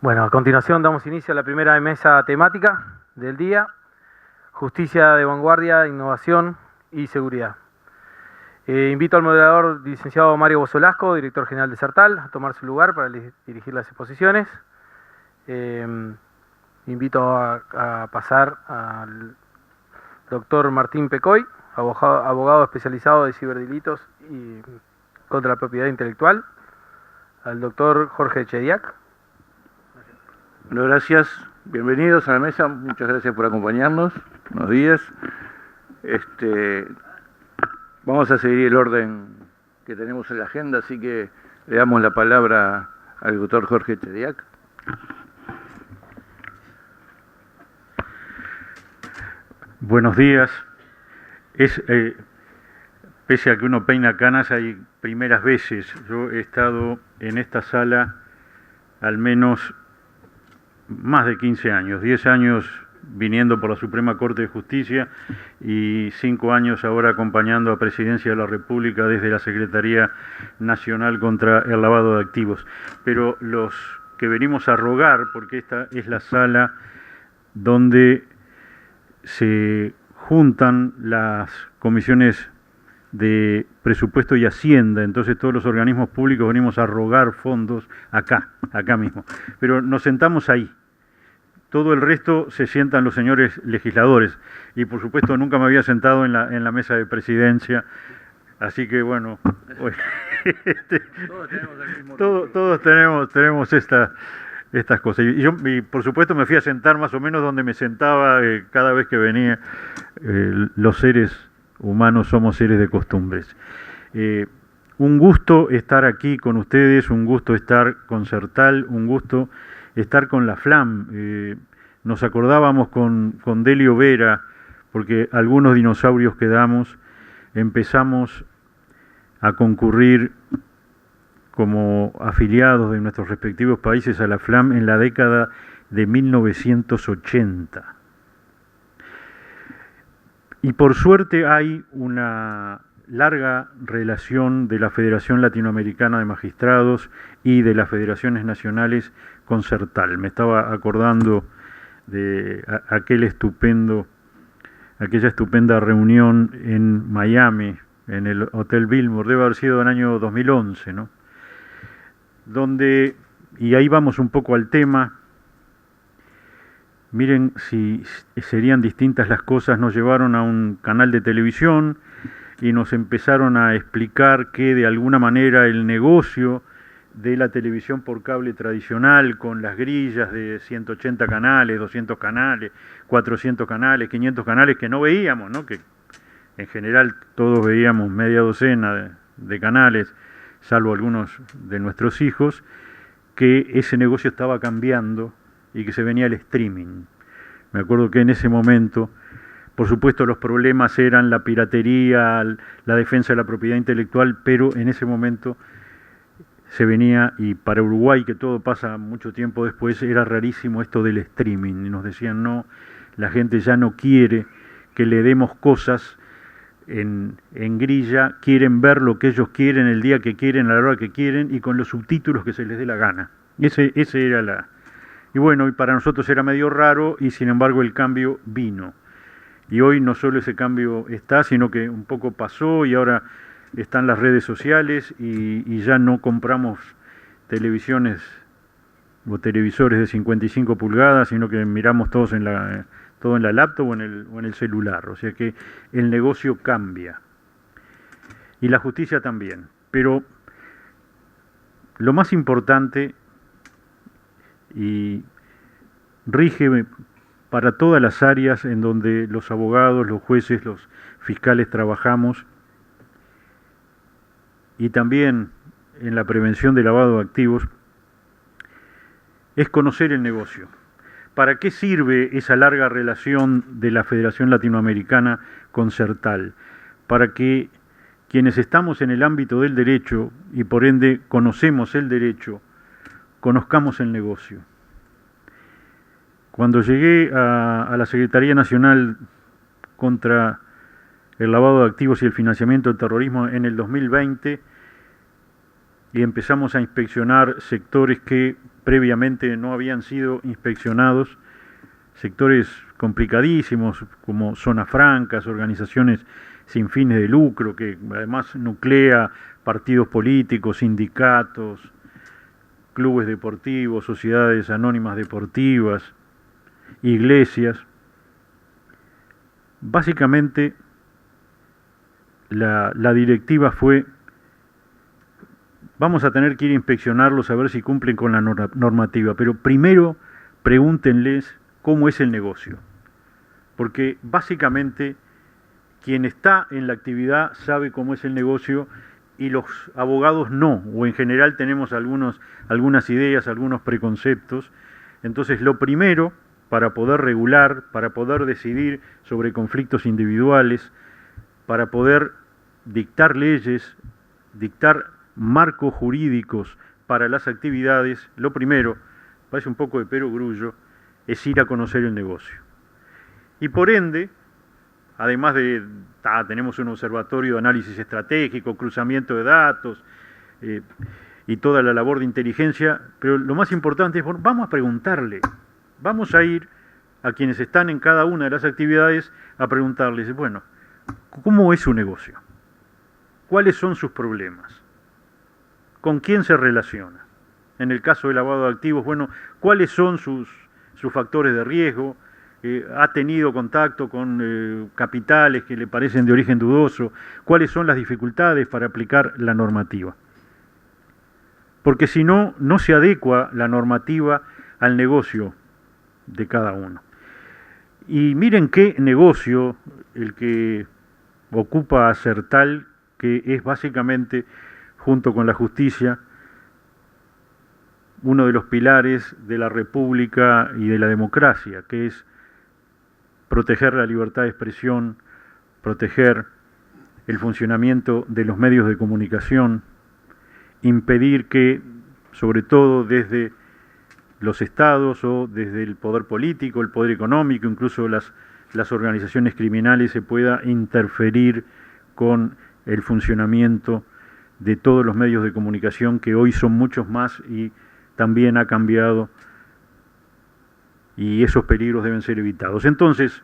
Bueno, a continuación damos inicio a la primera mesa temática del día: justicia de vanguardia, innovación y seguridad. Invito al moderador licenciado Mario Bosolasco, director general de Sertal, a tomar su lugar para dirigir las exposiciones. Invito a pasar al doctor Martín Pecoy, abogado especializado de ciberdelitos y contra la propiedad intelectual, al doctor Jorge Chediak. Bueno, gracias. Bienvenidos a la mesa. Muchas gracias por acompañarnos. Buenos días. Vamos a seguir el orden que tenemos en la agenda, así que le damos la palabra al doctor Jorge Chediak. Buenos días. Pese a que uno peina canas, hay primeras veces. Yo he estado en esta sala al menos más de 15 años, 10 años viniendo por la Suprema Corte de Justicia y 5 años ahora acompañando a Presidencia de la República desde la Secretaría Nacional contra el Lavado de Activos. Pero los que venimos a rogar, porque esta es la sala donde se juntan las comisiones de presupuesto y hacienda, entonces todos los organismos públicos venimos a rogar fondos acá mismo, pero nos sentamos ahí. Todo el resto se sientan los señores legisladores y por supuesto nunca me había sentado en la mesa de presidencia, así que bueno, todos tenemos estas cosas. Y por supuesto me fui a sentar más o menos donde me sentaba cada vez que venía. Los seres humanos somos seres de costumbres. Un gusto estar aquí con ustedes, un gusto estar con Sertal, un gusto estar con la FLAM. Nos acordábamos con Delio Vera, porque algunos dinosaurios quedamos, empezamos a concurrir como afiliados de nuestros respectivos países a la FLAM en la década de 1980. Y por suerte hay una larga relación de la Federación Latinoamericana de Magistrados y de las Federaciones Nacionales con Sertal. Me estaba acordando de aquella estupenda reunión en Miami, en el Hotel Billmore, debe haber sido en el año 2011, ¿no? Y ahí vamos un poco al tema. Miren si serían distintas las cosas. Nos llevaron a un canal de televisión y nos empezaron a explicar que de alguna manera el negocio de la televisión por cable tradicional, con las grillas de 180 canales, 200 canales, 400 canales, 500 canales que no veíamos, ¿no? Que en general todos veíamos media docena de canales, salvo algunos de nuestros hijos, que ese negocio estaba cambiando y que se venía el streaming. Me acuerdo que en ese momento, por supuesto, los problemas eran la piratería, la defensa de la propiedad intelectual, pero en ese momento se venía, y para Uruguay, que todo pasa mucho tiempo después, era rarísimo esto del streaming. Y nos decían, no, la gente ya no quiere que le demos cosas en grilla, quieren ver lo que ellos quieren, el día que quieren, a la hora que quieren, y con los subtítulos que se les dé la gana. Ese era Y bueno, y para nosotros era medio raro, y sin embargo el cambio vino. Y hoy no solo ese cambio está, sino que un poco pasó, y ahora están las redes sociales, y ya no compramos televisiones o televisores de 55 pulgadas, sino que miramos todo en la laptop o en el celular. O sea que el negocio cambia. Y la justicia también. Pero lo más importante, y rige para todas las áreas en donde los abogados, los jueces, los fiscales trabajamos, y también en la prevención de lavado de activos, es conocer el negocio. ¿Para qué sirve esa larga relación de la Federación Latinoamericana con Sertal? Para que quienes estamos en el ámbito del derecho, y por ende conocemos el derecho, conozcamos el negocio. Cuando llegué a la Secretaría Nacional contra el lavado de activos y el financiamiento del terrorismo en el 2020, y empezamos a inspeccionar sectores que previamente no habían sido inspeccionados, sectores complicadísimos como zonas francas, organizaciones sin fines de lucro, que además nuclea partidos políticos, sindicatos, clubes deportivos, sociedades anónimas deportivas, iglesias. Básicamente la directiva fue: vamos a tener que ir a inspeccionarlos a ver si cumplen con la normativa, pero primero pregúntenles cómo es el negocio, porque básicamente quien está en la actividad sabe cómo es el negocio y los abogados no, o en general tenemos algunas ideas, algunos preconceptos. Entonces, lo primero, para poder regular, para poder decidir sobre conflictos individuales, para poder dictar leyes, dictar marcos jurídicos para las actividades, lo primero, parece un poco de perogrullo, es ir a conocer el negocio. Y por ende, además tenemos un observatorio de análisis estratégico, cruzamiento de datos y toda la labor de inteligencia, pero lo más importante es, bueno, vamos a preguntarle, vamos a ir a quienes están en cada una de las actividades a preguntarles, bueno, ¿cómo es su negocio? ¿Cuáles son sus problemas? ¿Con quién se relaciona? En el caso del lavado de activos, bueno, ¿cuáles son sus factores de riesgo? ¿Ha tenido contacto con capitales que le parecen de origen dudoso? ¿Cuáles son las dificultades para aplicar la normativa? Porque si no, no se adecua la normativa al negocio de cada uno. Y miren qué negocio el que ocupa a Sertal, que es básicamente, junto con la justicia, uno de los pilares de la República y de la democracia, que es proteger la libertad de expresión, proteger el funcionamiento de los medios de comunicación, impedir que, sobre todo desde los estados o desde el poder político, el poder económico, incluso las organizaciones criminales, se pueda interferir con el funcionamiento de todos los medios de comunicación, que hoy son muchos más y también ha cambiado, y esos peligros deben ser evitados. Entonces,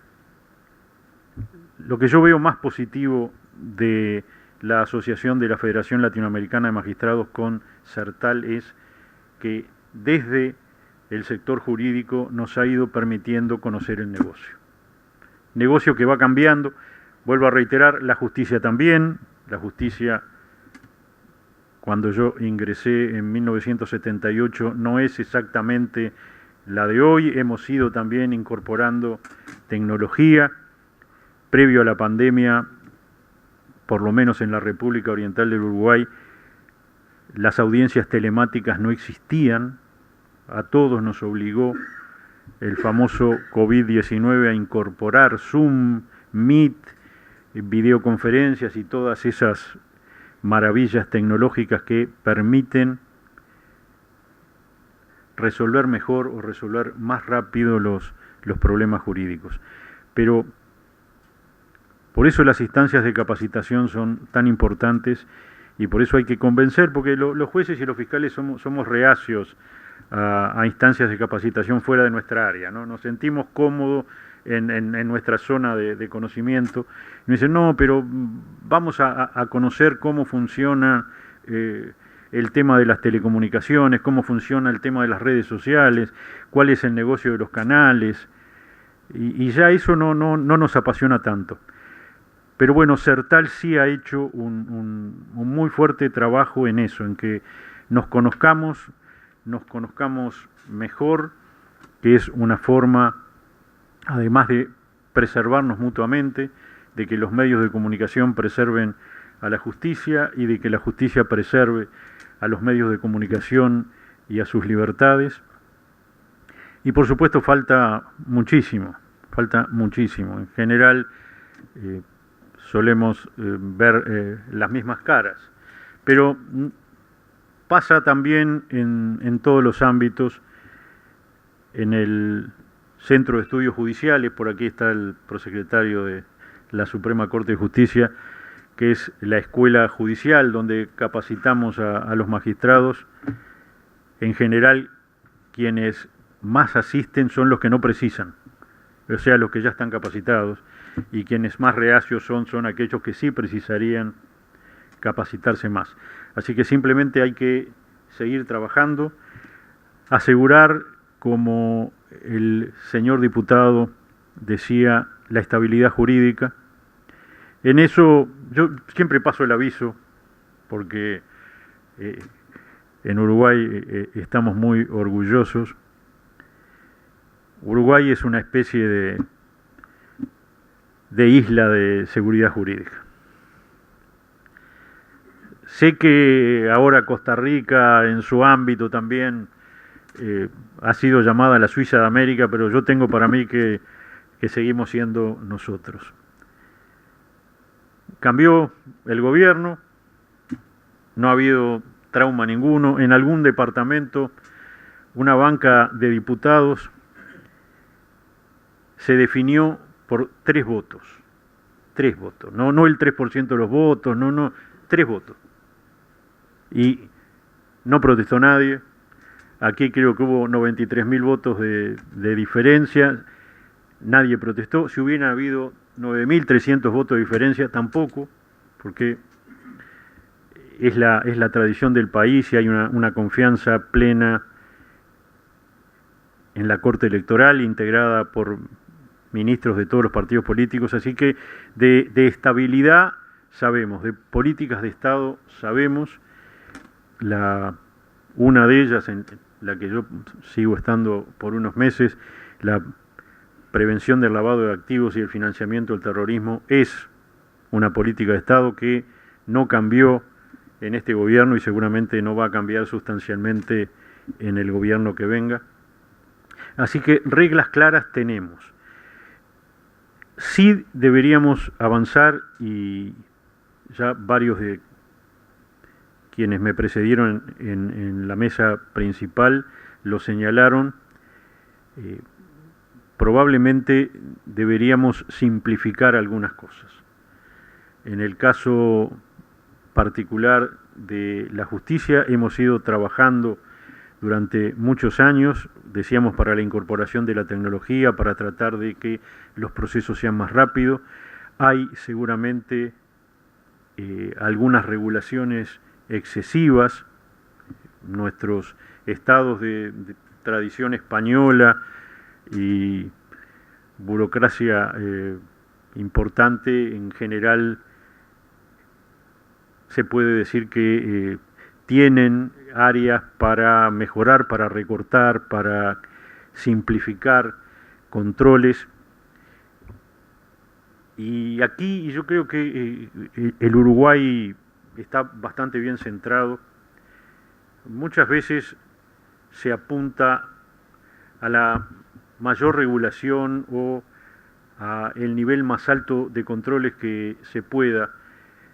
lo que yo veo más positivo de la asociación de la Federación Latinoamericana de Magistrados con Sertal es que desde el sector jurídico nos ha ido permitiendo conocer el negocio. Negocio que va cambiando, vuelvo a reiterar, la justicia también. La justicia, cuando yo ingresé en 1978, no es exactamente la de hoy. Hemos ido también incorporando tecnología. Previo a la pandemia, por lo menos en la República Oriental del Uruguay, las audiencias telemáticas no existían. A todos nos obligó el famoso COVID-19 a incorporar Zoom, Meet, videoconferencias y todas esas maravillas tecnológicas que permiten resolver mejor o resolver más rápido los problemas jurídicos. Pero por eso las instancias de capacitación son tan importantes y por eso hay que convencer, porque los jueces y los fiscales somos reacios a instancias de capacitación fuera de nuestra área, ¿no? Nos sentimos cómodos en nuestra zona de conocimiento. Y me dicen, no, pero vamos a conocer cómo funciona el tema de las telecomunicaciones, cómo funciona el tema de las redes sociales, cuál es el negocio de los canales, y ya eso no nos apasiona tanto. Pero bueno, Sertal sí ha hecho un muy fuerte trabajo en eso, en que nos conozcamos mejor, que es una forma, además de preservarnos mutuamente, de que los medios de comunicación preserven a la justicia y de que la justicia preserve a los medios de comunicación y a sus libertades. Y por supuesto falta muchísimo. En general solemos ver las mismas caras, pero pasa también en todos los ámbitos. En el Centro de Estudios Judiciales, por aquí está el prosecretario de la Suprema Corte de Justicia, que es la escuela judicial donde capacitamos a los magistrados. En general quienes más asisten son los que no precisan, o sea, los que ya están capacitados, y quienes más reacios son aquellos que sí precisarían capacitarse más. Así que simplemente hay que seguir trabajando, asegurar, como el señor diputado decía, la estabilidad jurídica. En eso yo siempre paso el aviso, porque en Uruguay estamos muy orgullosos. Uruguay es una especie de isla de seguridad jurídica. Sé que ahora Costa Rica en su ámbito también ha sido llamada la Suiza de América, pero yo tengo para mí que seguimos siendo nosotros. Cambió el gobierno, no ha habido trauma ninguno. En algún departamento, una banca de diputados se definió por 3 votos. 3 votos. No el 3% de los votos, no, 3 votos. Y no protestó nadie. Aquí creo que hubo 93.000 votos de diferencia. Nadie protestó. Si hubiera habido 9.300 votos de diferencia, tampoco, porque es la tradición del país y hay una confianza plena en la Corte Electoral, integrada por ministros de todos los partidos políticos. Así que de estabilidad sabemos, de políticas de Estado sabemos. Una de ellas, en la que yo sigo estando por unos meses, la prevención del lavado de activos y el financiamiento del terrorismo, es una política de Estado que no cambió en este gobierno y seguramente no va a cambiar sustancialmente en el gobierno que venga. Así que reglas claras tenemos. Sí deberíamos avanzar, y ya varios de quienes me precedieron en la mesa principal lo señalaron. Probablemente deberíamos simplificar algunas cosas. En el caso particular de la justicia hemos ido trabajando durante muchos años, decíamos, para la incorporación de la tecnología, para tratar de que los procesos sean más rápidos. Hay seguramente algunas regulaciones excesivas. Nuestros estados de tradición española y burocracia importante, en general se puede decir que tienen áreas para mejorar, para recortar, para simplificar controles. Y aquí yo creo que el Uruguay está bastante bien centrado. Muchas veces se apunta a la mayor regulación o a el nivel más alto de controles que se pueda,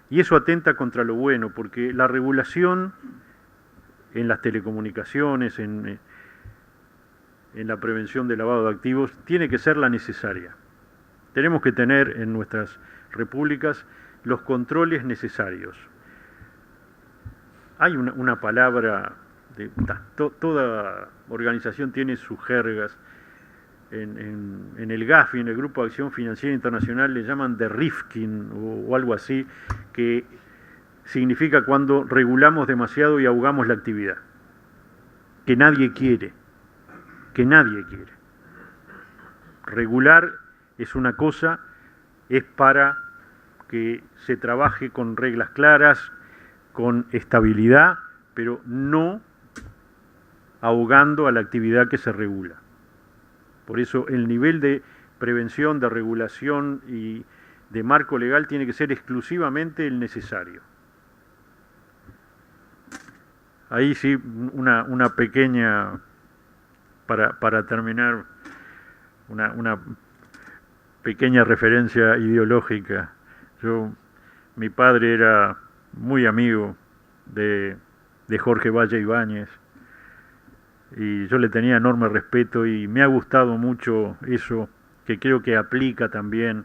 y eso atenta contra lo bueno, porque la regulación en las telecomunicaciones, en la prevención del lavado de activos, tiene que ser la necesaria. Tenemos que tener en nuestras repúblicas los controles necesarios. Hay una palabra, toda organización tiene sus jergas. En el GAFI, en el Grupo de Acción Financiera Internacional, le llaman de-risking o algo así, que significa cuando regulamos demasiado y ahogamos la actividad, que nadie quiere. Regular es una cosa, es para que se trabaje con reglas claras, con estabilidad, pero no ahogando a la actividad que se regula. Por eso el nivel de prevención, de regulación y de marco legal tiene que ser exclusivamente el necesario. Ahí sí, una pequeña, para terminar, una pequeña referencia ideológica. Mi padre era muy amigo de Jorge Valle Ibáñez, y yo le tenía enorme respeto, y me ha gustado mucho eso, que creo que aplica también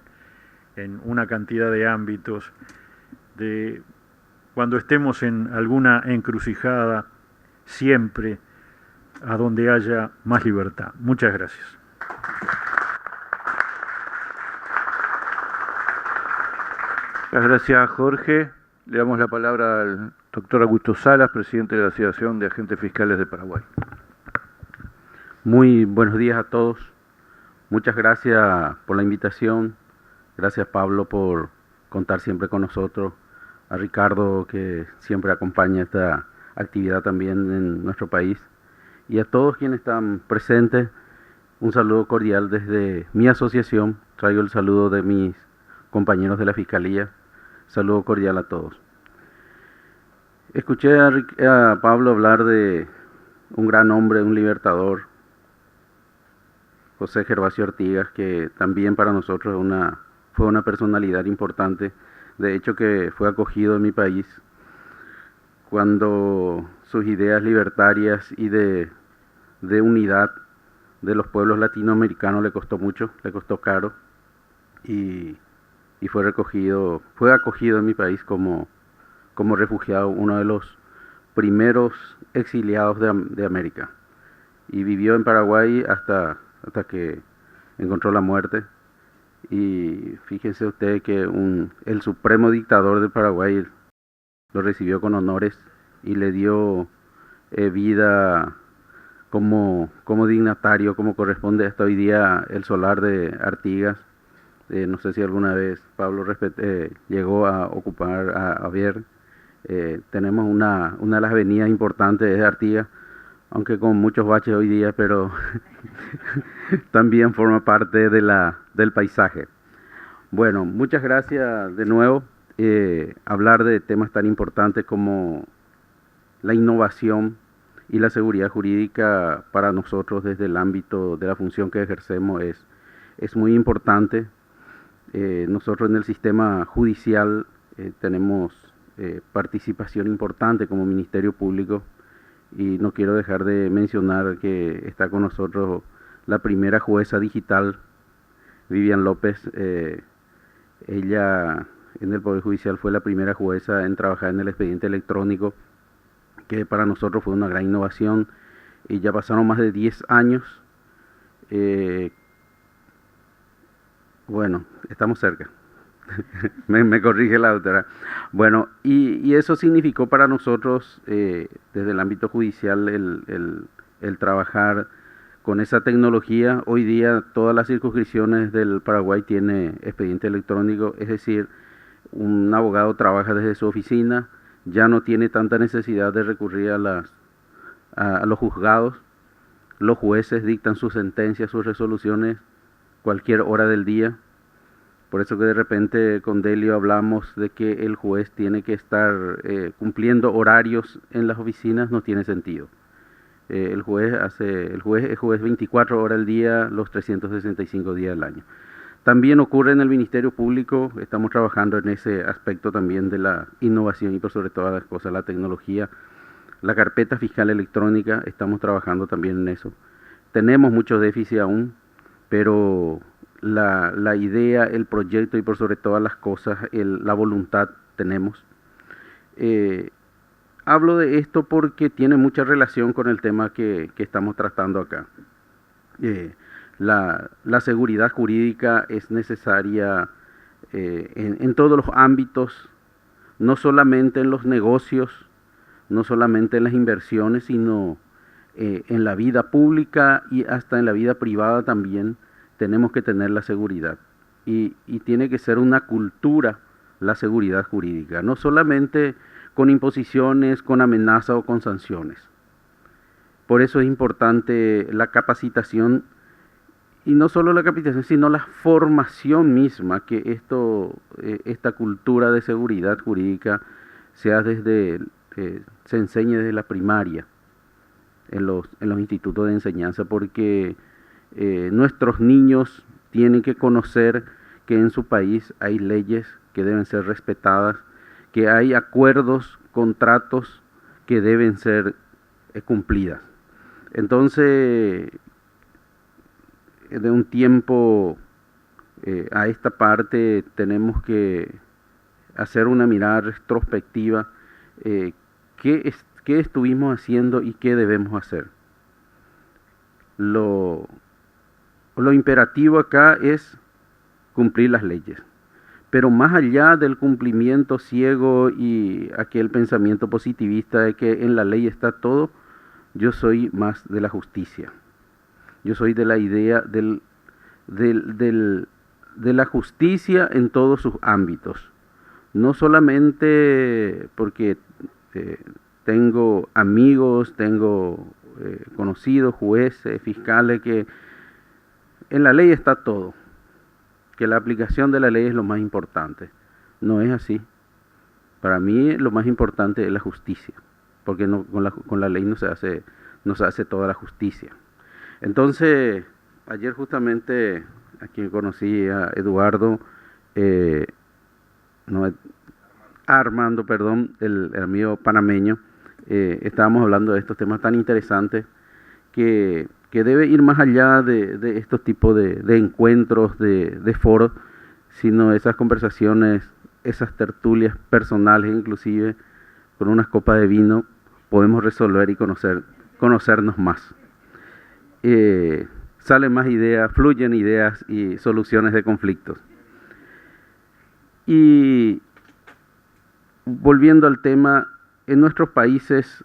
en una cantidad de ámbitos, de cuando estemos en alguna encrucijada, siempre a donde haya más libertad. Muchas gracias. Muchas gracias, Jorge. Le damos la palabra al doctor Augusto Salas, presidente de la Asociación de Agentes Fiscales de Paraguay. Muy buenos días a todos. Muchas gracias por la invitación. Gracias, Pablo, por contar siempre con nosotros. A Ricardo, que siempre acompaña esta actividad también en nuestro país. Y a todos quienes están presentes, un saludo cordial desde mi asociación. Traigo el saludo de mis compañeros de la Fiscalía. Saludo cordial a todos. Escuché a Pablo hablar de un gran hombre, un libertador, José Gervasio Artigas, que también para nosotros fue una personalidad importante. De hecho, que fue acogido en mi país cuando sus ideas libertarias y de unidad de los pueblos latinoamericanos le costó mucho, le costó caro, y fue acogido en mi país como refugiado, uno de los primeros exiliados de América, y vivió en Paraguay hasta que encontró la muerte. Y fíjense usted que el supremo dictador de Paraguay lo recibió con honores y le dio vida como dignatario, como corresponde hasta hoy día el solar de Artigas. No sé si alguna vez Pablo llegó a ocupar, a ver. Tenemos una de las avenidas importantes de Artigas, aunque con muchos baches hoy día, pero también forma parte del paisaje. Bueno, muchas gracias de nuevo. Hablar de temas tan importantes como la innovación y la seguridad jurídica para nosotros desde el ámbito de la función que ejercemos es muy importante. Nosotros en el sistema judicial tenemos participación importante como Ministerio Público, y no quiero dejar de mencionar que está con nosotros la primera jueza digital, Vivian López. Ella en el Poder Judicial fue la primera jueza en trabajar en el expediente electrónico, que para nosotros fue una gran innovación, y ya pasaron más de 10 años. Bueno, estamos cerca. me corrige la doctora. Bueno, y eso significó para nosotros, desde el ámbito judicial, el trabajar con esa tecnología. Hoy día todas las circunscripciones del Paraguay tienen expediente electrónico, es decir, un abogado trabaja desde su oficina, ya no tiene tanta necesidad de recurrir a los juzgados. Los jueces dictan sus sentencias, sus resoluciones cualquier hora del día. Por eso que de repente con Delio hablamos de que el juez tiene que estar cumpliendo horarios en las oficinas, no tiene sentido. El juez es juez 24 horas al día, los 365 días del año. También ocurre en el Ministerio Público. Estamos trabajando en ese aspecto también de la innovación y por sobre todas las cosas la tecnología. La carpeta fiscal electrónica, estamos trabajando también en eso. Tenemos mucho déficit aún, pero la idea, el proyecto y por sobre todas las cosas, la voluntad tenemos. Hablo de esto porque tiene mucha relación con el tema que estamos tratando acá. La seguridad jurídica es necesaria en todos los ámbitos, no solamente en los negocios, no solamente en las inversiones, sino en la vida pública y hasta en la vida privada también. Tenemos que tener la seguridad, y tiene que ser una cultura la seguridad jurídica, no solamente con imposiciones, con amenaza o con sanciones. Por eso es importante la capacitación, y no solo la capacitación, sino la formación misma, que esta cultura de seguridad jurídica se enseñe desde la primaria en los institutos de enseñanza, porque nuestros niños tienen que conocer que en su país hay leyes que deben ser respetadas, que hay acuerdos, contratos que deben ser cumplidas. Entonces, de un tiempo a esta parte tenemos que hacer una mirada retrospectiva, qué estuvimos haciendo y qué debemos hacer. lo imperativo acá es cumplir las leyes. Pero más allá del cumplimiento ciego y aquel pensamiento positivista de que en la ley está todo, yo soy más de la justicia. Yo soy de la idea de la justicia en todos sus ámbitos. No solamente porque tengo amigos, tengo conocidos, jueces, fiscales, que en la ley está todo, que la aplicación de la ley es lo más importante. No es así. Para mí lo más importante es la justicia, porque no, con la ley no se hace toda la justicia. Entonces, ayer justamente a quien conocí, a Eduardo, Armando, perdón, el amigo panameño, estábamos hablando de estos temas tan interesantes que debe ir más allá de estos tipos de encuentros, de foros, sino esas conversaciones, esas tertulias personales, inclusive con unas copas de vino, podemos resolver y conocernos más. Salen más ideas, fluyen ideas y soluciones de conflictos. Y volviendo al tema, en nuestros países,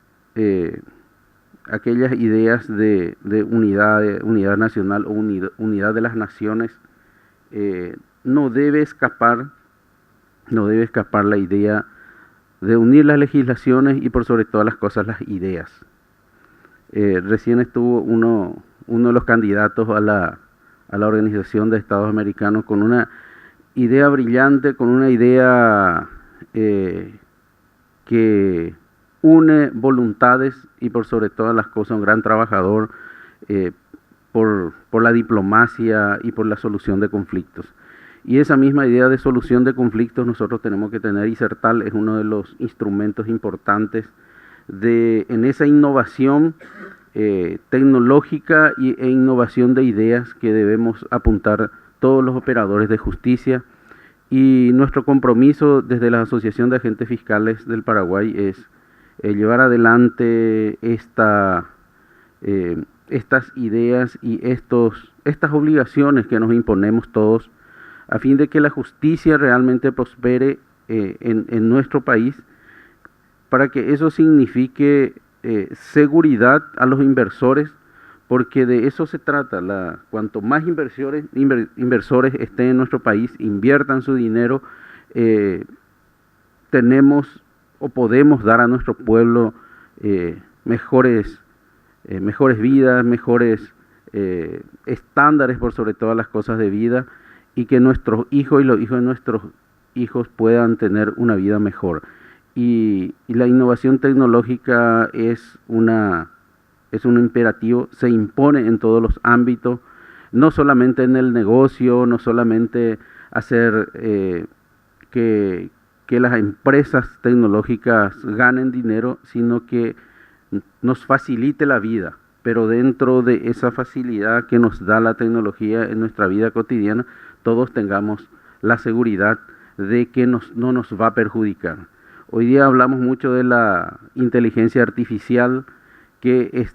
aquellas ideas de unidad nacional o unidad de las naciones, no debe escapar la idea de unir las legislaciones y por sobre todas las cosas las ideas. Recién estuvo uno de los candidatos a la Organización de Estados Americanos con una idea brillante, con una idea que une voluntades y por sobre todas las cosas un gran trabajador por la diplomacia y por la solución de conflictos. Y esa misma idea de solución de conflictos nosotros tenemos que tener, y CERTAL es uno de los instrumentos importantes en esa innovación tecnológica e innovación de ideas que debemos apuntar todos los operadores de justicia. Y nuestro compromiso desde la Asociación de Agentes Fiscales del Paraguay es llevar adelante estas ideas y estas obligaciones que nos imponemos todos a fin de que la justicia realmente prospere en nuestro país, para que eso signifique seguridad a los inversores, porque de eso se trata. Cuanto más inversores estén en nuestro país, inviertan su dinero, tenemos o podemos dar a nuestro pueblo mejores vidas, mejores estándares por sobre todas las cosas de vida, y que nuestros hijos y los hijos de nuestros hijos puedan tener una vida mejor. Y la innovación tecnológica es un imperativo, se impone en todos los ámbitos, no solamente en el negocio, no solamente hacer que las empresas tecnológicas ganen dinero, sino que nos facilite la vida. Pero dentro de esa facilidad que nos da la tecnología en nuestra vida cotidiana, todos tengamos la seguridad de que no nos va a perjudicar. Hoy día hablamos mucho de la inteligencia artificial, que es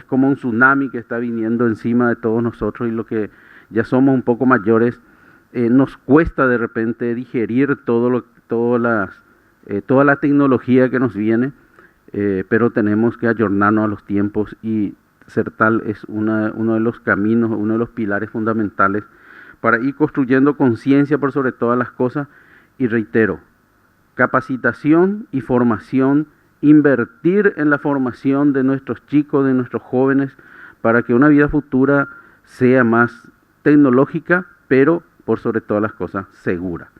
como un tsunami que está viniendo encima de todos nosotros, y lo que ya somos un poco mayores, nos cuesta de repente digerir toda la tecnología que nos viene, pero tenemos que ayornarnos a los tiempos, y CERTAL es uno de los caminos, uno de los pilares fundamentales para ir construyendo conciencia por sobre todas las cosas. Y reitero, capacitación y formación, invertir en la formación de nuestros chicos, de nuestros jóvenes, para que una vida futura sea más tecnológica, pero por sobre todas las cosas segura.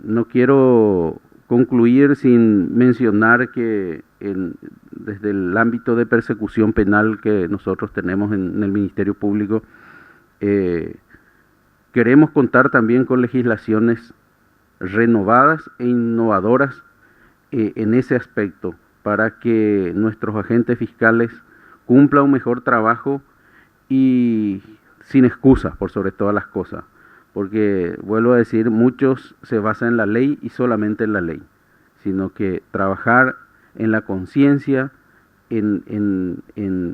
No quiero concluir sin mencionar que desde el ámbito de persecución penal que nosotros tenemos en el Ministerio Público, queremos contar también con legislaciones renovadas e innovadoras en ese aspecto, para que nuestros agentes fiscales cumplan un mejor trabajo y sin excusas por sobre todas las cosas. Porque, vuelvo a decir, muchos se basan en la ley y solamente en la ley, sino que trabajar en la conciencia, en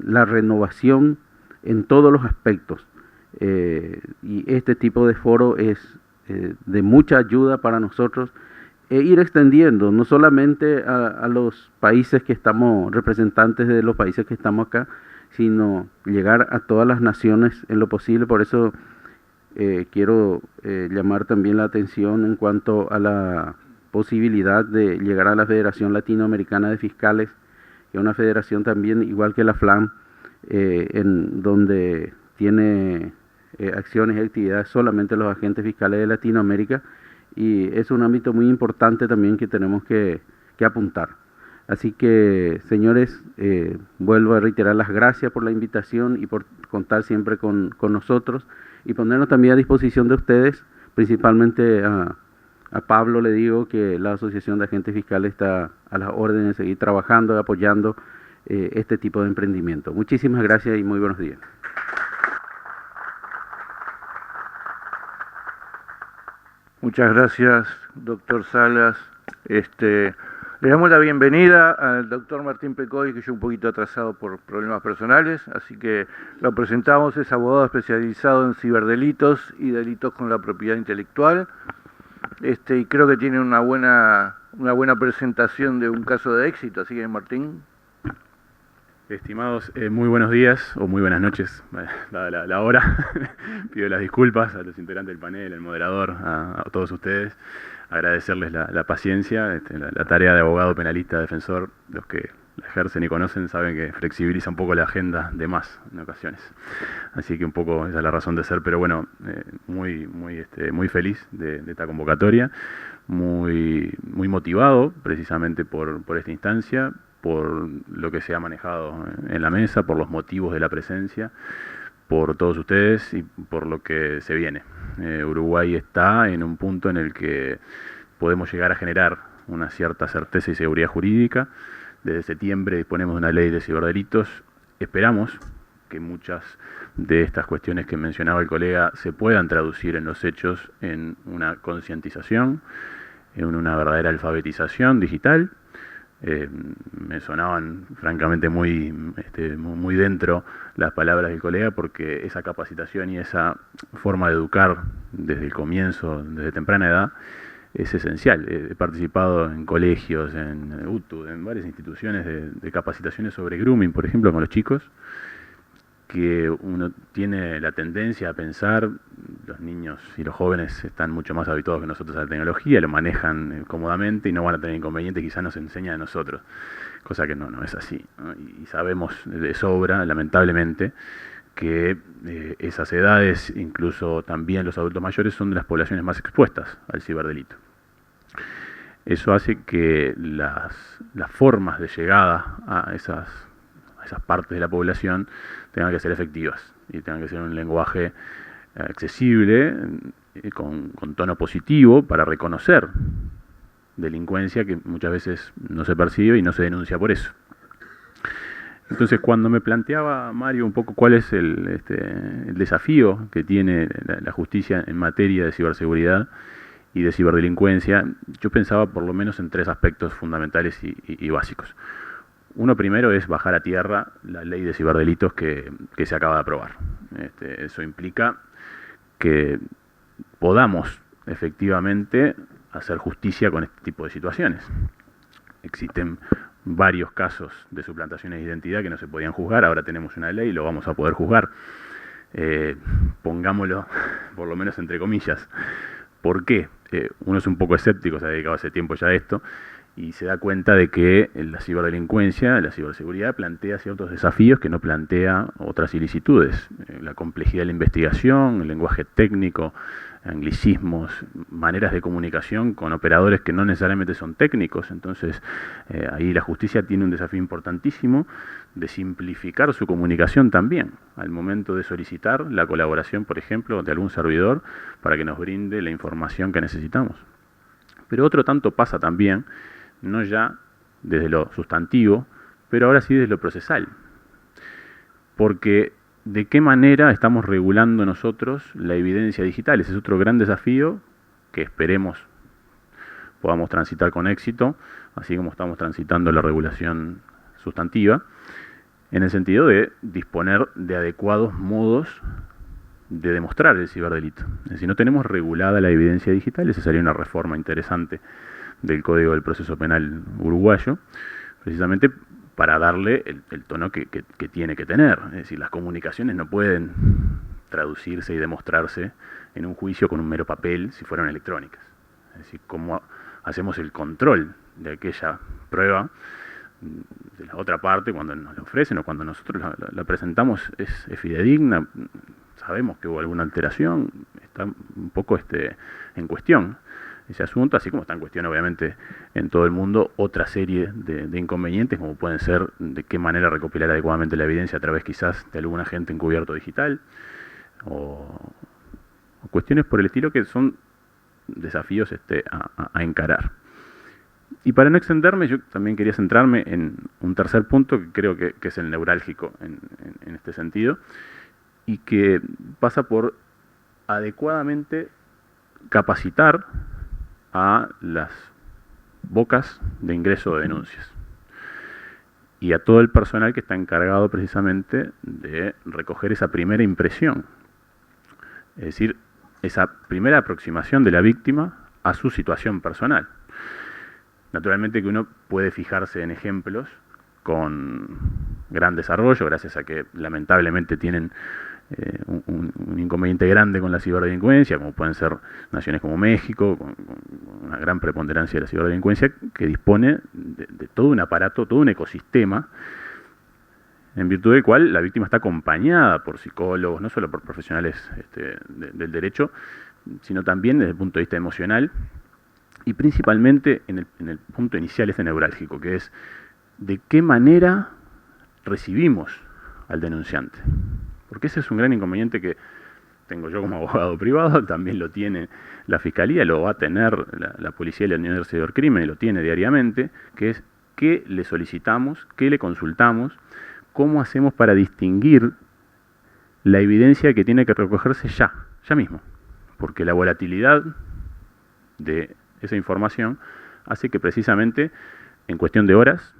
la renovación, en todos los aspectos. Y este tipo de foro es de mucha ayuda para nosotros, e ir extendiendo no solamente a los países que estamos, representantes de los países que estamos acá, sino llegar a todas las naciones en lo posible. Por eso quiero llamar también la atención en cuanto a la posibilidad de llegar a la Federación Latinoamericana de Fiscales, que es una federación también igual que la FLAM, en donde tiene acciones y actividades solamente los agentes fiscales de Latinoamérica, y es un ámbito muy importante también que tenemos que apuntar. Así que, señores, vuelvo a reiterar las gracias por la invitación y por contar siempre con nosotros, y ponernos también a disposición de ustedes, principalmente a Pablo le digo que la Asociación de Agentes Fiscales está a las órdenes de seguir trabajando y apoyando este tipo de emprendimiento. Muchísimas gracias y muy buenos días. Muchas gracias, doctor Salas. Le damos la bienvenida al doctor Martín Pecoy, que yo un poquito atrasado por problemas personales, así que lo presentamos. Es abogado especializado en ciberdelitos y delitos con la propiedad intelectual. Y creo que tiene una buena presentación de un caso de éxito, así que Martín. Estimados, muy buenos días o muy buenas noches, dada la hora. Pido las disculpas a los integrantes del panel, al moderador, a todos ustedes. Agradecerles la paciencia, la tarea de abogado penalista defensor. Los que la ejercen y conocen saben que flexibiliza un poco la agenda de más en ocasiones. Así que un poco esa es la razón de ser, pero bueno, muy feliz de esta convocatoria, muy motivado precisamente por esta instancia, por lo que se ha manejado en la mesa, por los motivos de la presencia, por todos ustedes y por lo que se viene. Uruguay está en un punto en el que podemos llegar a generar una cierta certeza y seguridad jurídica. Desde septiembre disponemos de una ley de ciberdelitos. Esperamos que muchas de estas cuestiones que mencionaba el colega se puedan traducir en los hechos en una concientización, en una verdadera alfabetización digital. Me sonaban francamente muy dentro las palabras del colega, porque esa capacitación y esa forma de educar desde el comienzo, desde temprana edad, es esencial. He participado en colegios, en UTU, en varias instituciones de capacitaciones sobre grooming, por ejemplo, con los chicos, que uno tiene la tendencia a pensar, los niños y los jóvenes están mucho más habituados que nosotros a la tecnología, lo manejan cómodamente y no van a tener inconvenientes, quizás nos enseñan a nosotros, cosa que no es así, ¿no? Y sabemos de sobra, lamentablemente, que esas edades, incluso también los adultos mayores, son de las poblaciones más expuestas al ciberdelito. Eso hace que las formas de llegada a esas partes de la población tengan que ser efectivas y tengan que ser un lenguaje accesible, con tono positivo, para reconocer delincuencia que muchas veces no se percibe y no se denuncia por eso. Entonces, cuando me planteaba Mario un poco cuál es el desafío que tiene la justicia en materia de ciberseguridad y de ciberdelincuencia, yo pensaba por lo menos en tres aspectos fundamentales y básicos. Uno primero es bajar a tierra la ley de ciberdelitos que se acaba de aprobar. Eso implica que podamos efectivamente hacer justicia con este tipo de situaciones. Existen varios casos de suplantaciones de identidad que no se podían juzgar, ahora tenemos una ley y lo vamos a poder juzgar. Pongámoslo por lo menos entre comillas. ¿Por qué? Uno es un poco escéptico, se ha dedicado hace tiempo ya a esto, y se da cuenta de que la ciberdelincuencia, la ciberseguridad, plantea ciertos desafíos que no plantea otras ilicitudes. La complejidad de la investigación, el lenguaje técnico, anglicismos, maneras de comunicación con operadores que no necesariamente son técnicos. Entonces, ahí la justicia tiene un desafío importantísimo de simplificar su comunicación también, al momento de solicitar la colaboración, por ejemplo, de algún servidor para que nos brinde la información que necesitamos. Pero otro tanto pasa también, no ya desde lo sustantivo, pero ahora sí desde lo procesal. Porque ¿de qué manera estamos regulando nosotros la evidencia digital? Ese es otro gran desafío que esperemos podamos transitar con éxito, así como estamos transitando la regulación sustantiva, en el sentido de disponer de adecuados modos de demostrar el ciberdelito. Es decir, no tenemos regulada la evidencia digital, esa sería una reforma interesante del Código del Proceso Penal uruguayo, precisamente para darle el tono que tiene que tener. Es decir, las comunicaciones no pueden traducirse y demostrarse en un juicio con un mero papel si fueran electrónicas. Es decir, cómo hacemos el control de aquella prueba de la otra parte cuando nos la ofrecen o cuando nosotros la presentamos es fidedigna, sabemos que hubo alguna alteración, está un poco en cuestión ese asunto, así como está en cuestión obviamente en todo el mundo otra serie de inconvenientes, como pueden ser de qué manera recopilar adecuadamente la evidencia a través quizás de algún agente encubierto digital, o cuestiones por el estilo que son desafíos a encarar. Y para no extenderme, yo también quería centrarme en un tercer punto que creo que es el neurálgico en este sentido, y que pasa por adecuadamente capacitar a las bocas de ingreso de denuncias y a todo el personal que está encargado precisamente de recoger esa primera impresión, es decir, esa primera aproximación de la víctima a su situación personal. Naturalmente que uno puede fijarse en ejemplos con gran desarrollo, gracias a que lamentablemente tienen un inconveniente grande con la ciberdelincuencia, como pueden ser naciones como México, con una gran preponderancia de la ciberdelincuencia, que dispone de todo un aparato, todo un ecosistema, en virtud del cual la víctima está acompañada por psicólogos, no solo por profesionales del derecho, sino también desde el punto de vista emocional, y principalmente en el punto inicial neurálgico, que es de qué manera recibimos al denunciante. Porque ese es un gran inconveniente que tengo yo como abogado privado, también lo tiene la Fiscalía, lo va a tener la Policía y la Unidad de Cibercrimen, y lo tiene diariamente, que es qué le solicitamos, qué le consultamos, cómo hacemos para distinguir la evidencia que tiene que recogerse ya mismo. Porque la volatilidad de esa información hace que precisamente en cuestión de horas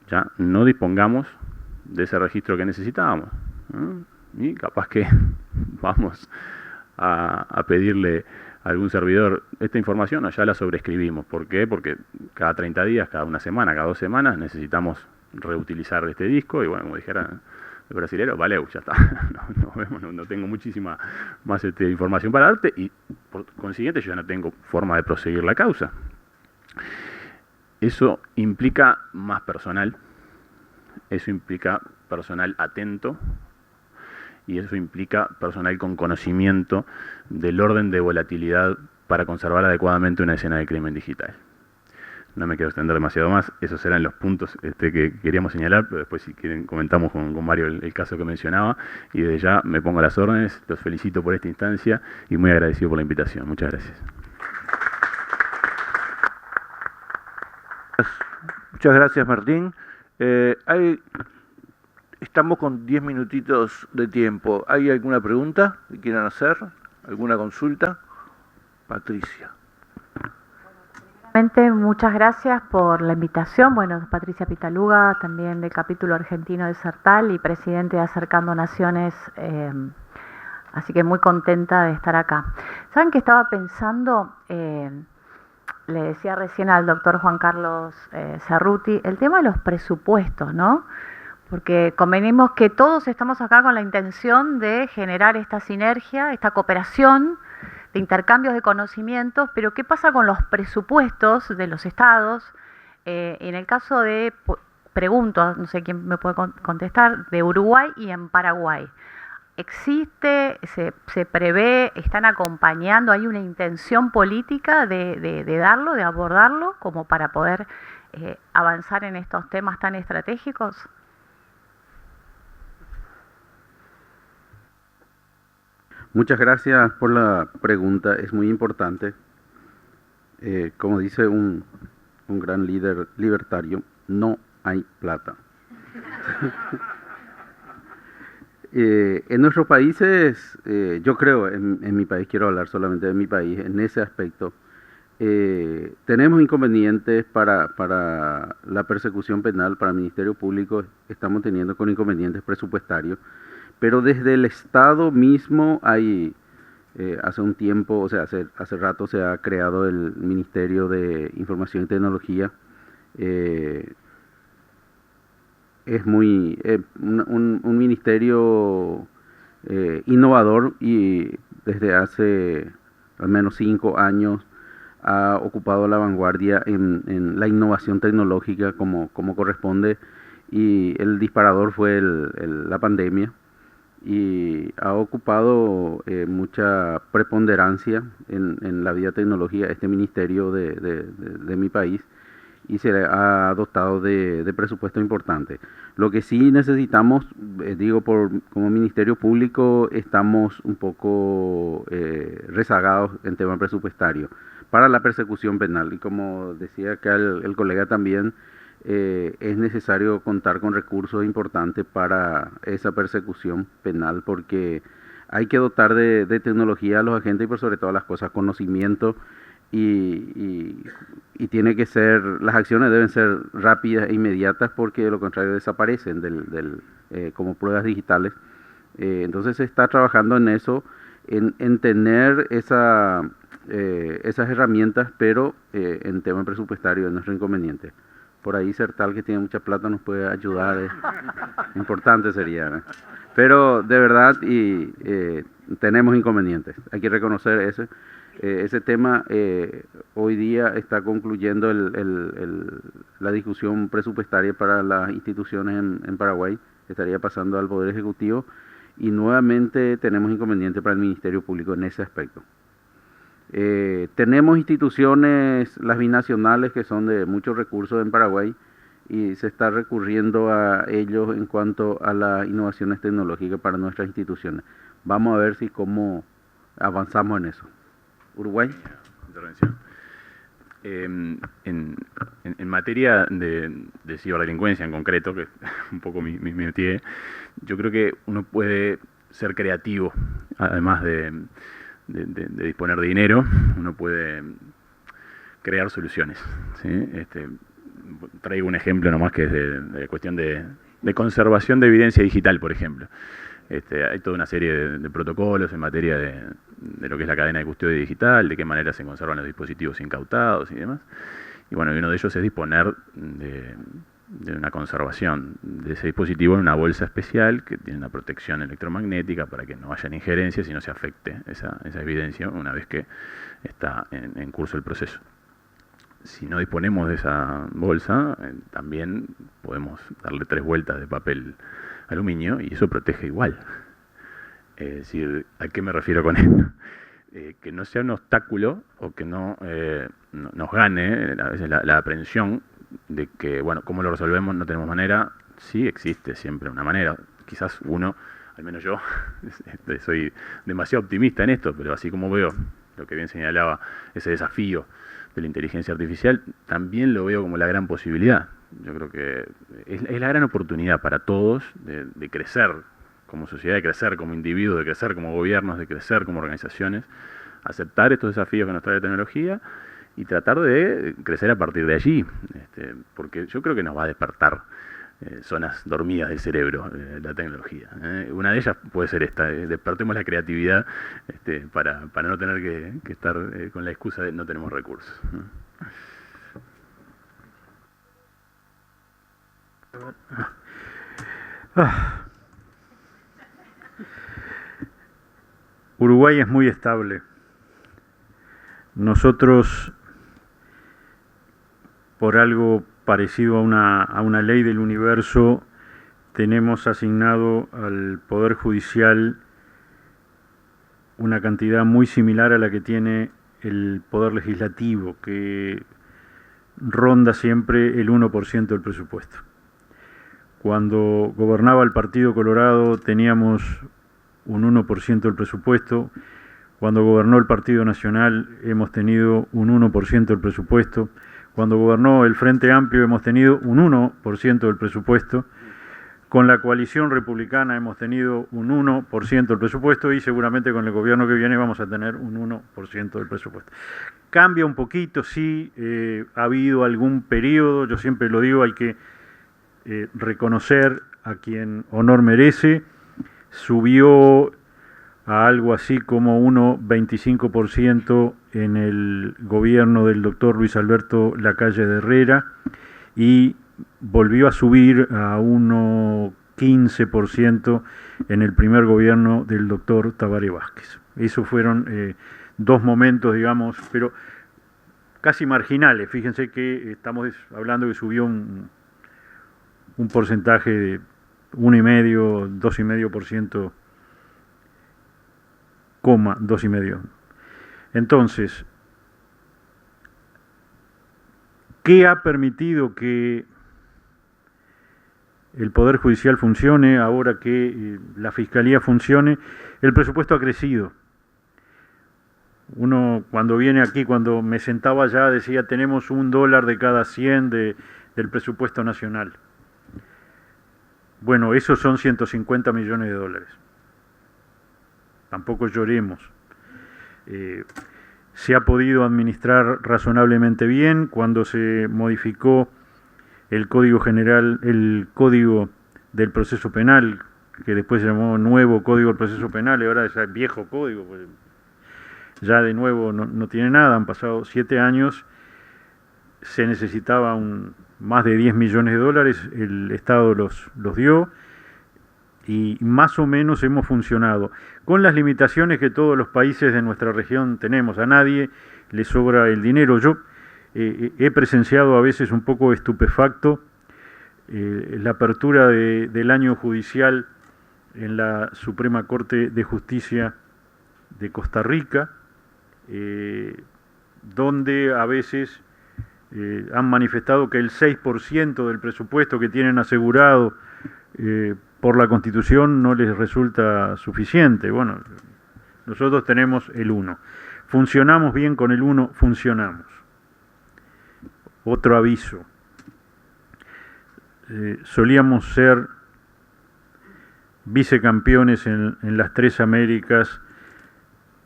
ya no dispongamos de ese registro que necesitábamos, ¿no? Y capaz que vamos a pedirle a algún servidor esta información o ya la sobrescribimos. ¿Por qué? Porque cada 30 días, cada una semana, cada 2 semanas necesitamos reutilizar este disco y bueno, como dijera el brasilero, valeu, ya está. Nos vemos, no tengo muchísima más información para darte y por consiguiente yo ya no tengo forma de proseguir la causa. Eso implica más personal, eso implica personal atento y eso implica personal con conocimiento del orden de volatilidad para conservar adecuadamente una escena de crimen digital. No me quiero extender demasiado más, esos eran los puntos que queríamos señalar, pero después si quieren comentamos con Mario el caso que mencionaba, y desde ya me pongo a las órdenes, los felicito por esta instancia y muy agradecido por la invitación. Muchas gracias. Muchas gracias, Martín. Estamos con 10 minutitos de tiempo. ¿Hay alguna pregunta que quieran hacer? ¿Alguna consulta? Patricia. Muchas gracias por la invitación. Bueno, Patricia Pitaluga, también del capítulo argentino de CERTAL y presidente de Acercando Naciones, así que muy contenta de estar acá. ¿Saben qué estaba pensando? Le decía recién al doctor Juan Carlos Cerruti, el tema de los presupuestos, ¿no? Porque convenimos que todos estamos acá con la intención de generar esta sinergia, esta cooperación, de intercambios de conocimientos, pero ¿qué pasa con los presupuestos de los estados? En el caso de, pregunto, no sé quién me puede contestar, de Uruguay y en Paraguay. ¿Existe, se prevé, están acompañando, hay una intención política de darlo, de abordarlo, como para poder avanzar en estos temas tan estratégicos? Muchas gracias por la pregunta, es muy importante. Como dice un gran líder libertario, no hay plata. En nuestros países, yo creo, en mi país, quiero hablar solamente de mi país, en ese aspecto, tenemos inconvenientes para la persecución penal, para el Ministerio Público, estamos teniendo con inconvenientes presupuestarios, pero desde el Estado mismo hay, hace un tiempo, o sea, hace rato se ha creado el Ministerio de Información y Tecnología. Es muy un ministerio innovador y desde hace al menos 5 años ha ocupado la vanguardia en la innovación tecnológica como corresponde, y el disparador fue la pandemia, y ha ocupado mucha preponderancia en la vida tecnológica este ministerio de mi país, y se ha dotado de presupuesto importante. Lo que sí necesitamos, como Ministerio Público, estamos un poco rezagados en tema presupuestario para la persecución penal. Y como decía acá el colega también, es necesario contar con recursos importantes para esa persecución penal, porque hay que dotar de tecnología a los agentes y por sobre todas las cosas conocimiento, y tiene que ser, las acciones deben ser rápidas e inmediatas, porque de lo contrario desaparecen como pruebas digitales. Entonces se está trabajando en eso, en tener esas herramientas, pero en tema presupuestario es nuestro inconveniente. Por ahí Sertal, que tiene mucha plata, nos puede ayudar. Importante sería, ¿no? Pero de verdad tenemos inconvenientes, hay que reconocer eso. Ese tema hoy día está concluyendo la discusión presupuestaria para las instituciones en Paraguay, estaría pasando al Poder Ejecutivo, y nuevamente tenemos inconvenientes para el Ministerio Público en ese aspecto. Tenemos instituciones, las binacionales, que son de muchos recursos en Paraguay, y se está recurriendo a ellos en cuanto a las innovaciones tecnológicas para nuestras instituciones. Vamos a ver cómo avanzamos en eso. Uruguay. Intervención. En materia de ciberdelincuencia en concreto, que es un poco mi métier, yo creo que uno puede ser creativo, además de disponer de dinero, uno puede crear soluciones, ¿sí? Traigo un ejemplo nomás, que es de cuestión de conservación de evidencia digital, por ejemplo. Hay toda una serie de protocolos en materia de lo que es la cadena de custodia digital, de qué manera se conservan los dispositivos incautados y demás. Y bueno, uno de ellos es disponer de una conservación de ese dispositivo en una bolsa especial que tiene una protección electromagnética para que no hayan injerencias y no se afecte esa evidencia una vez que está en curso el proceso. Si no disponemos de esa bolsa, también podemos darle 3 vueltas de papel aluminio y eso protege igual. Es decir, ¿a qué me refiero con esto? Que no sea un obstáculo, o que no nos gane a veces la aprehensión de que, bueno, ¿cómo lo resolvemos? No tenemos manera. Sí existe siempre una manera. Quizás uno, al menos yo, soy demasiado optimista en esto, pero así como veo lo que bien señalaba, ese desafío de la inteligencia artificial, también lo veo como la gran posibilidad. Yo creo que es la gran oportunidad para todos de crecer como sociedad, de crecer como individuos, de crecer como gobiernos, de crecer como organizaciones, aceptar estos desafíos que nos trae la tecnología y tratar de crecer a partir de allí, porque yo creo que nos va a despertar zonas dormidas del cerebro, la tecnología. Una de ellas puede ser esta, despertemos la creatividad para no tener que estar con la excusa de no tenemos recursos. Uruguay es muy estable. Nosotros, por algo parecido a una ley del universo, tenemos asignado al Poder Judicial una cantidad muy similar a la que tiene el Poder Legislativo, que ronda siempre el 1% del presupuesto. Cuando gobernaba el Partido Colorado teníamos un 1% del presupuesto. Cuando gobernó el Partido Nacional hemos tenido un 1% del presupuesto. Cuando gobernó el Frente Amplio hemos tenido un 1% del presupuesto. Con la coalición republicana hemos tenido un 1% del presupuesto y seguramente con el gobierno que viene vamos a tener un 1% del presupuesto. Cambia un poquito, sí, ha habido algún periodo, yo siempre lo digo, hay que reconocer a quien honor merece, subió a algo así como 1,25% en el gobierno del doctor Luis Alberto Lacalle de Herrera y volvió a subir a 1,15% en el primer gobierno del doctor Tabaré Vázquez. Esos fueron dos momentos, digamos, pero casi marginales. Fíjense que estamos hablando que subió un porcentaje de 1,5%, 2,5%, 2,5%. Entonces, ¿qué ha permitido que el Poder Judicial funcione, ahora que la Fiscalía funcione? El presupuesto ha crecido. Uno cuando viene aquí, cuando me sentaba allá, decía tenemos $1 de cada 100 del presupuesto nacional. Bueno, esos son 150 millones de dólares. Tampoco lloremos. Se ha podido administrar razonablemente bien cuando se modificó el Código General, el Código del Proceso Penal, que después se llamó Nuevo Código del Proceso Penal, y ahora es el viejo código, pues ya de nuevo no tiene nada, han pasado 7 años, se necesitaba más de 10 millones de dólares, el Estado los dio, y más o menos hemos funcionado, con las limitaciones que todos los países de nuestra región tenemos. A nadie le sobra el dinero. Yo he presenciado a veces un poco estupefacto la apertura del año judicial en la Suprema Corte de Justicia de Costa Rica, donde a veces han manifestado que el 6% del presupuesto que tienen asegurado por la Constitución no les resulta suficiente. Bueno, nosotros tenemos el 1. ¿Funcionamos bien con el 1? Funcionamos. Otro aviso. Solíamos ser vicecampeones en las 3 Américas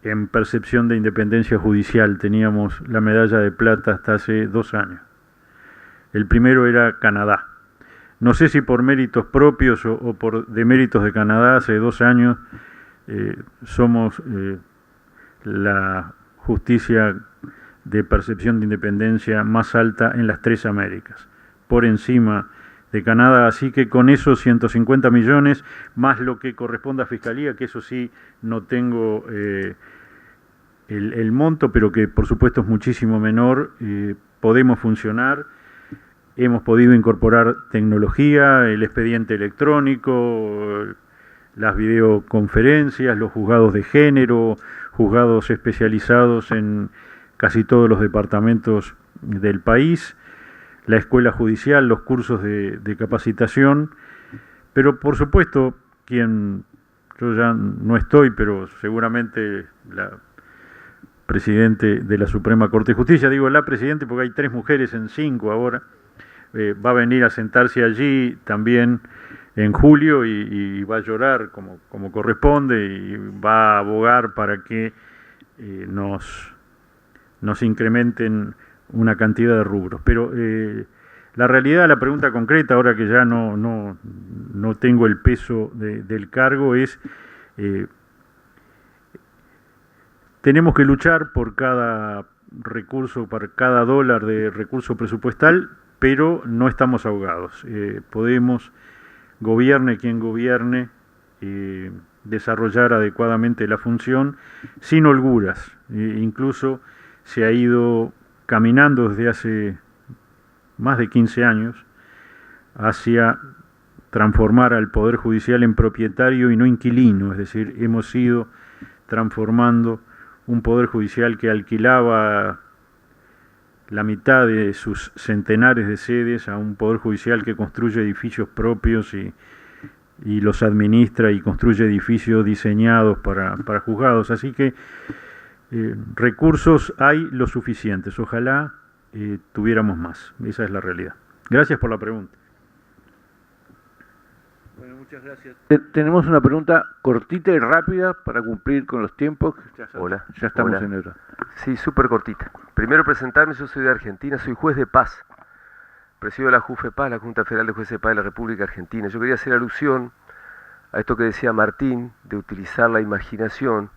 en percepción de independencia judicial. Teníamos la medalla de plata hasta hace 2 años. El primero era Canadá. No sé si por méritos propios o por deméritos de Canadá, hace 2 años somos la justicia de percepción de independencia más alta en las 3 Américas, por encima de Canadá. Así que con esos 150 millones, más lo que corresponde a Fiscalía, que eso sí no tengo el monto, pero que por supuesto es muchísimo menor, podemos funcionar. Hemos podido incorporar tecnología, el expediente electrónico, las videoconferencias, los juzgados de género, juzgados especializados en casi todos los departamentos del país, la escuela judicial, los cursos de capacitación, pero por supuesto, yo ya no estoy, pero seguramente la presidente de la Suprema Corte de Justicia, digo la presidente porque hay 3 mujeres en 5 ahora, va a venir a sentarse allí también en julio y va a llorar como corresponde y va a abogar para que nos incrementen una cantidad de rubros. Pero la realidad, la pregunta concreta, ahora que ya no tengo el peso del cargo, es tenemos que luchar por cada recurso, por cada dólar de recurso presupuestal, pero no estamos ahogados. Podemos, gobierne quien gobierne, desarrollar adecuadamente la función sin holguras. Incluso se ha ido caminando desde hace más de 15 años hacia transformar al Poder Judicial en propietario y no inquilino, es decir, hemos ido transformando un Poder Judicial que alquilaba la mitad de sus centenares de sedes a un Poder Judicial que construye edificios propios y los administra y construye edificios diseñados para juzgados. Así que recursos hay lo suficientes. Ojalá tuviéramos más. Esa es la realidad. Gracias por la pregunta. Bueno, muchas gracias. Tenemos una pregunta cortita y rápida para cumplir con los tiempos. Hola. Ya estamos Hola. en hora. Sí, súper cortita. Primero presentarme, yo soy de Argentina, soy juez de paz. Presido la JUFEPAZ, la Junta Federal de Jueces de Paz de la República Argentina. Yo quería hacer alusión a esto que decía Martín, de utilizar la imaginación,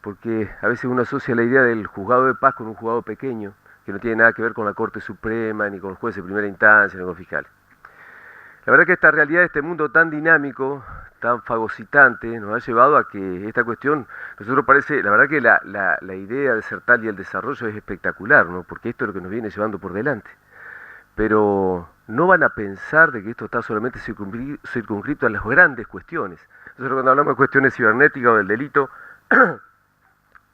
porque a veces uno asocia la idea del juzgado de paz con un juzgado pequeño, que no tiene nada que ver con la Corte Suprema, ni con los jueces de primera instancia, ni con los fiscales. La verdad que esta realidad de este mundo tan dinámico, tan fagocitante, nos ha llevado a que esta cuestión, nosotros parece, la verdad que la idea de Sertal y el desarrollo es espectacular, ¿no? Porque esto es lo que nos viene llevando por delante. Pero no van a pensar de que esto está solamente circunscrito a las grandes cuestiones. Nosotros cuando hablamos de cuestiones cibernéticas o del delito,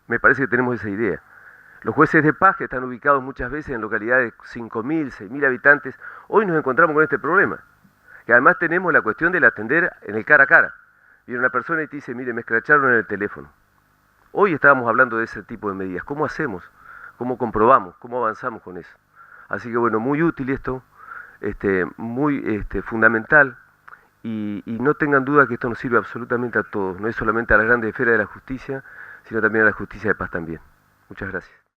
me parece que tenemos esa idea. Los jueces de paz, que están ubicados muchas veces en localidades de 5.000, 6.000 habitantes, hoy nos encontramos con este problema. Que además tenemos la cuestión del atender en el cara a cara. Viene una persona y te dice, mire, me escracharon en el teléfono. Hoy estábamos hablando de ese tipo de medidas. ¿Cómo hacemos? ¿Cómo comprobamos? ¿Cómo avanzamos con eso? Así que bueno, muy útil esto, muy fundamental. Y no tengan duda que esto nos sirve absolutamente a todos. No es solamente a las grandes esferas de la justicia, sino también a la justicia de paz también. Muchas gracias.